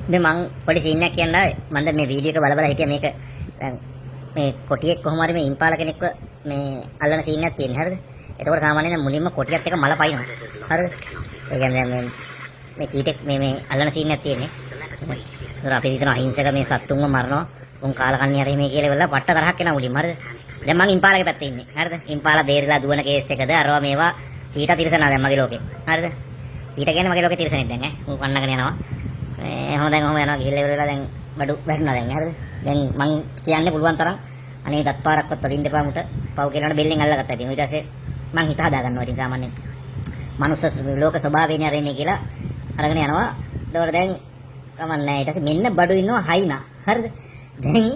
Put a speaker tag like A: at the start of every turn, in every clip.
A: මේ මං පොඩි සීන් එකක් කියන්න මම දැන් මේ වීඩියෝ එක බල හිටියා මේක දැන් මේ කොටියෙක් කොහොම හරි මේ ඉම්පාලා කෙනෙක්ව මේ අල්ලන සීන් එකක් තියෙනවා හරිද? එතකොට සාමාන්‍යයෙන් මුලින්ම කොටියත් එක මල පයින්නවා. හරිද? ඒ කියන්නේ මේ කීටෙක් මේ අල්ලන සීන් එකක් තියෙන්නේ. ඒතර අපි හිතන අහිංසක මේ සත්තුන්ව මරනවා. උන් කාලකන්ණි හරි මේ කියලා වෙලා පට්ට තරහක් එනවා මුලින්ම හරිද? දැන් මං ඉම්පාලාගේ පැත්තේ ඉන්නේ. හරිද? ඉම්පාලා බේරිලා දුවන කේස් එකද අරවා මේවා ඊට තිරසනා දැන් මගේ ලෝකේ. හරිද? ඊට කියන්නේ මගේ ලෝකේ තිරසනෙක් දැන් ඌ කන්නගෙන යනවා. හොඳ යනවා ගිහිල්ලා ඉවරලා දැන් බඩු වැටුණා දැන් හරිද දැන් මං කියන්නේ පුළුවන් තරම් අනේ දත් පාරක්වත් වදින්න එපා මුට පව් කියලානේ බෙල්ලෙන් අල්ලගත්තා ඉතින් ඊට පස්සේ මං හිත හදා ගන්නවා ඉතින් සාමාන්‍යයෙන් මනුස්ස ලෝක ස්වභාවයනේ අර මේ කියලා අරගෙන යනවා ඒතකොට දැන් කමන්නේ ඊට පස්සේ මෙන්න බඩු ඉන්නවා හයිනා හරිද දැන්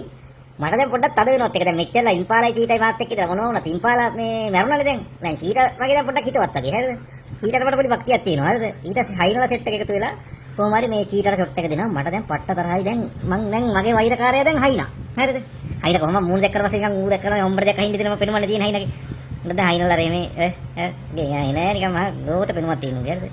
A: මට දැන් පොඩ්ඩක් තද වෙනවත් එක දැන් මෙච්චරලා ඉම්පාලයි චීටයි මාත් එක්ක ඉඳලා මොනවා වුණත් ඉම්පාලා මේ මැරුණානේ දැන් චීට වගේ දැන් පොඩ්ඩක් හිතවත් වගේ හරිද චීටට මට පොඩි භක්තියක් තියෙනවා හරිද ඊට පස්සේ හයිනලා සෙට් එක එකතු වෙලා කොහොම හරි මේ චීටට ෂොට් එක දෙනවා මට දැන් පට්ට තරහයි දැන් මං දැන් මගේ වෛරකාරයා දැන් හයිනා හරිද හයිනා කොහොම මූණ දැක්කට පස්සේ නිකන් ඌ දැක්කම හොම්බර දැක්ක හින්දි දෙනම පෙනුමන්නේ තියෙන හයිනාගේ දැන් හයිනලා රේ ගේ හයිනා නිකන් මහ ගෝත පෙනුමක් තියෙනවා හරිද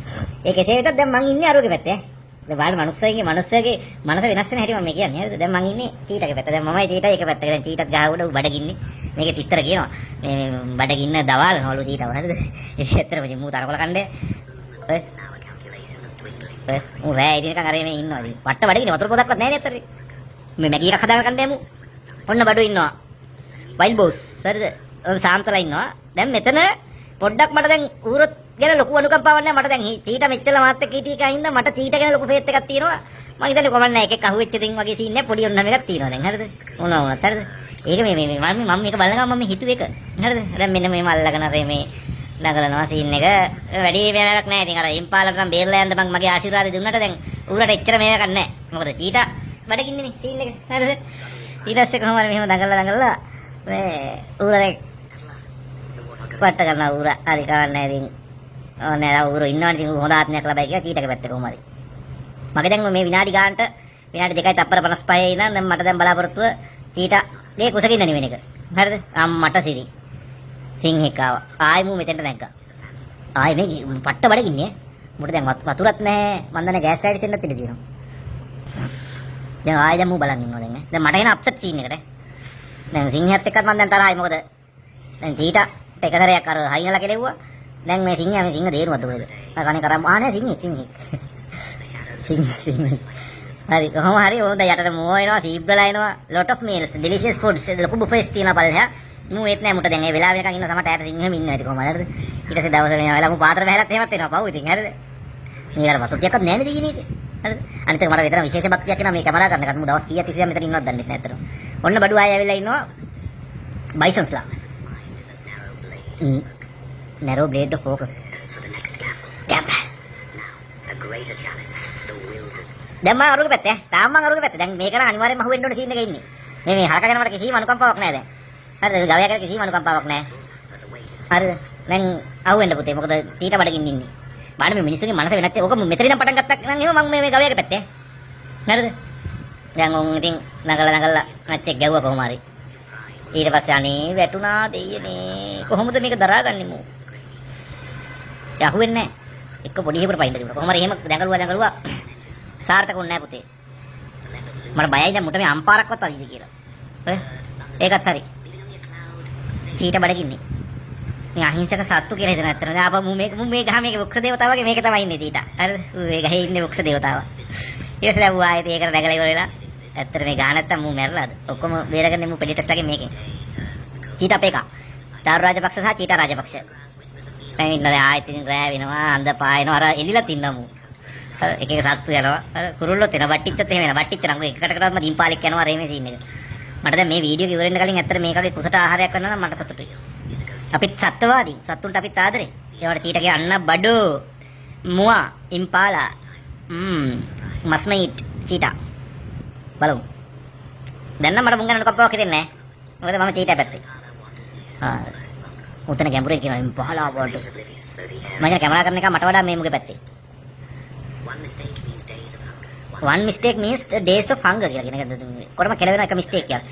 A: ඒක එසේ වෙතත් දැන් මං ඉන්නේ අරෝගේ පැත්තේ දැන් බාහිර මනුස්සයගේ මනස වෙනස් වෙන හැටි මම කියන්නේ හරිද දැන් මං ඉන්නේ චීටගේ පැත්ත දැන් මමයි චීටයි එක පැත්තක දැන් චීටත් ගහ උඩ බඩගින්නේ මේකේ විස්තර කියනවා මේ බඩගින්න දවාලනවලු චීටව හරිද ඒක ඇත්තටම මූ තරකොල කණ්ඩේ මු රෑ ඉතින් නිකන් අර මේ ඉන්නවා ඉතින් පට්ට බඩගිනේ වතුර පොදක්වත් නැහැ නේ අතරේ මේ මැගී එකක් හදාගෙන කන්න යමු ඔන්න බඩු ඉන්නවා වයිල්ඩ් බෝස් හරිද සාන්තලා ඉන්නවා දැන් මෙතන පොඩ්ඩක් මට දැන් ඌරොත් ගැන ලොකු අනුකම්පාවක් නැහැ මට දැන් චීට මෙච්චර මාත් එක්ක හිටිය කයින්ද මට චීට ගැන ලොකු ෆේත් එකක් තියෙනවා මම හිතන්නේ කොහොමද නැහැ එකෙක් අහුවෙච්ච දෙයින් වගේ සීන් එක පොඩි ඔන්න එකක් තියෙනවා දැන් හරිද මොනවා වුණත් හරිද ඒක මේ මම මේක බලන ගමන් මම හිතුවේ එක හරිද දැන් මෙන්න මේ මල්ලගෙන අර මේ නගලනවා සීන් එක වැඩි මේවක් නැහැ ඉතින් අර ඉම්පාලට නම් බේරලා යන්න මම මගේ ආශිර්වාදය දුන්නට දැන් ඌරට එච්චර මේවක් නැහැ මොකද චීට බඩගින්නේනේ සීන් එක හරිද ඊට පස්සේ කොහොම හරි මෙහෙම දඟලලා මේ ඌරට පට්ට කරනවා ඌර හරි කරන්නේ ඉතින් ඕනේ ඌර ඉන්නවනේ ඉතින් හොඳ ආත්මයක් ලබයි කියලා චීටක පැත්තේ කොහොම හරි මගේ දැන් මේ විනාඩි ගානට විනාඩි 2යි තප්පර 55 ඉඳන් දැන් මට දැන් බලාපොරොත්තුව චීටගේ කුසකින් නෙවෙන එක හරිද අම්මට සිරි සිංහිකාව ආයි මු මෙතෙන්ට නැග්ගා ආයි මේ පට්ට බඩගින්නේ මුට දැන් වතුරත් නැහැ මන් දන්නේ ගෑස් රයිඩ්ස් එන්නත් ඉඩ තියෙනවා දැන් ආයි දැන් මු බලන් ඉන්නවා දැන් මට එන අප්සෙට් සීන් එකට දැන් සිංහයත් එක්කත් මන් දැන් තරහයි මොකද දැන් චීට එක සැරයක් අර හයිනලා කෙලෙව්වා දැන් මේ සිංහ දේරුවද කොහෙද කනේ කරම් ආනේ සිංහෙක් හරි කොහොම හරි හොඳ යටට මෝ වෙනවා සීබ්‍රලා එනවා lot of meals delicious foods ලොකු බුෆේස් තියෙනවා බලන්න මු ඒත් නෑ මුට දැන් ඒ වෙලාව වෙනකන් ඉන්න සමහරට ඇයට සිංහෙම ඉන්නවා ඉතින් කොහමද හරිද ඊට පස්සේ දවස් වෙනවා වෙලා මු පාත්‍ර බහැලත් එහෙමත් වෙනවා පව් ඉතින් හරිද මේ අර වතුර ටිකක්වත් නෑනේ දිගිනේ ඉතින් හරිද අනිත් එක මට විතර විශේෂ භක්තියක් එනවා මේ කැමරා ගන්න එකත් මු දවස් කීයක් තිස්සේ මෙතන ඉන්නවද දන්නේ නැහැ ඇත්තටම ඔන්න බඩු ආයෙ ඇවිල්ලා ඉන්නවා බයිසන්ස්ලා narrow blade of focus දැන් මම අරුගේ පැත්තේ තාම මම අරුගේ පැත්තේ දැන් මේක නම් අනිවාර්යෙන්ම අහුවෙන්න ඕනේ සීන් එකේ ඉන්නේ මේ හරක ගැන මට කිසිම අනුකම්පාවක් නැහැ දැන් හරිද ගවයා ගැන කිසිම අනුකම්පාවක් නැහැ හරිද දැන් අහුවෙන්න පුතේ මොකද ඊට බඩගින්න ඉන්නේ බලන්න මේ මිනිස්සුගේ මනස වෙනත් ඕක මෙතන ඉඳන් පටන් ගත්තා නම් එහෙම මම මේ ගවයාගේ පැත්තේ හරිද දැන් උන් ඉතින් නගලා නැච්චෙක් ගැව්වා කොහොම හරි ඊට පස්සේ අනේ වැටුණා දෙයියනේ කොහොමද මේක දරාගන්නේ මෝ යහුවෙන්නේ නැහැ එක්ක පොඩි හිපර පයින් දෙන්න කොහොම හරි එහෙම දැඟලුවා සාර්ථකුන් නැහැ පුතේ මට බයයි දැන් මුට මේ අම්පාරක්වත් අදිද කියලා ඒකත් හරි චීට බඩගින්නේ මේ අහිංසක සත්තු කියලා හිතන ඇත්තට නේද ආපහු මේ ගහ මේක වෘක්ෂ දේවතාව වගේ මේක තමයි ඉන්නේ චීට හරිද මේ ගහේ ඉන්නේ වෘක්ෂ දේවතාව ඊට පස්සේ ආයෙත් ඒකට නැගලා ඉවර වෙලා ඇත්තට මේ ගහ නැත්තම් මූ මැරලාද ඔක්කොම බේරගන්නේ මූ පෙඩිටස් ලගේ මේකෙන් චීට අපේ එක තාරු රාජපක්ෂ සහ චීට රාජපක්ෂ දැන් ඉන්නේ ආයෙත් ඉතින් රෑ වෙනවා අඳ පායනවා අර එලිලත් ඉන්නවා මූ එක එක සත්තු යනවා අර කුරුල්ලොත් එන වට්ටිච්චත් එහෙම එන වට්ටිච්ච නම් එකකට කරාම දීම්පාලෙක් යනවා රේ මේ සීන් එක මට දැන් මේ වීඩියෝ එක ඉවර වෙන්න කලින් ඇත්තට මේකගේ කුසට ආහාරයක් වෙනවා නම් මට සතුටුයි අපිත් සත්ත්වවාදී සත්තුන්ට අපිත් ආදරේ ඒවට චීටගේ අන්න බඩු මුවා ඉම්පාලා මස්මයිට් චීටා බලමු දැන් නම් මට මුං ගන්න කප්පාවක් හිතෙන්නේ නැහැ මොකද මම චීටා පැත්තේ උතන ගැඹුරේ කියනවා ඉම්පාලා වලට මම කැමරා කරන එක මට වඩා මේ මුගේ පැත්තේ one mistake means days of hunger කියලා කියන එක කොරම කෙලවෙන එක mistake කියලා.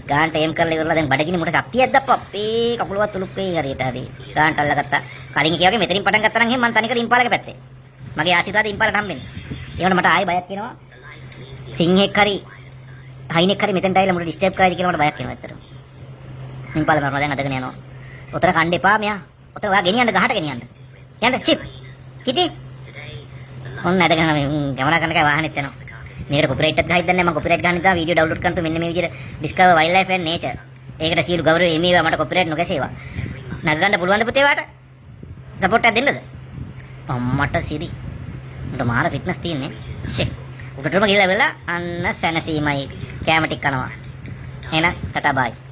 A: ගාන්ට එම් කරලා ඉවරලා දැන් බඩගිනි මුට ශක්තියක් දැප්පා. අපේ කකුලවත් තුලුක් වෙයි හරියට හරි. ගාන්ට අල්ලගත්තා. කලින් කිය වගේ මෙතනින් පටන් ගත්තා නම් එහෙනම් මං තනිකර ඉම්පාලගේ පැත්තේ. මගේ ආශිර්වාද ඉම්පාලට හම්බෙන්නේ. ඒවන මට ආයෙ බයක් එනවා. සිංහෙක් හරි හයිනෙක් හරි මෙතෙන්ට ආවිලා මුට ඩිස්ටර්බ් කරයිද කියලා මට බයක් එනවා ඇත්තටම. ඉම්පාල මරනවා දැන් අදගෙන යනවා. උතර කණ්ඩ එපා මෙයා. උතර ඔයා ගෙනියන්න ගහට ගෙනියන්න. යන්න චිප්. කිටි. ඔන්න අදගෙන ගමන කරන කයි වාහනෙත් යනවා. මේකට කොපිරයිට් එකක් ගහයිද නැහැ මම කොපිරයිට් ගන්න නිසා වීඩියෝ ඩවුන්ලෝඩ් කරන්න මෙන්න මේ විදිහට discover wild life and nature. ඒකට සියලු ගෞරවය එමේවා මට කොපිරයිට් නොගැසේවා. නගන්න පුළුවන් ද පුතේ වාට? සපෝට් එකක් දෙන්නද? අම්මට සිරි. උන්ට මාර ෆිට්නස් තියෙන්නේ. ෂේ. උඩටම ගිහලා වෙලා අන්න සැනසීමයි කැම ටික කනවා. එහෙනම් ටටා බයි.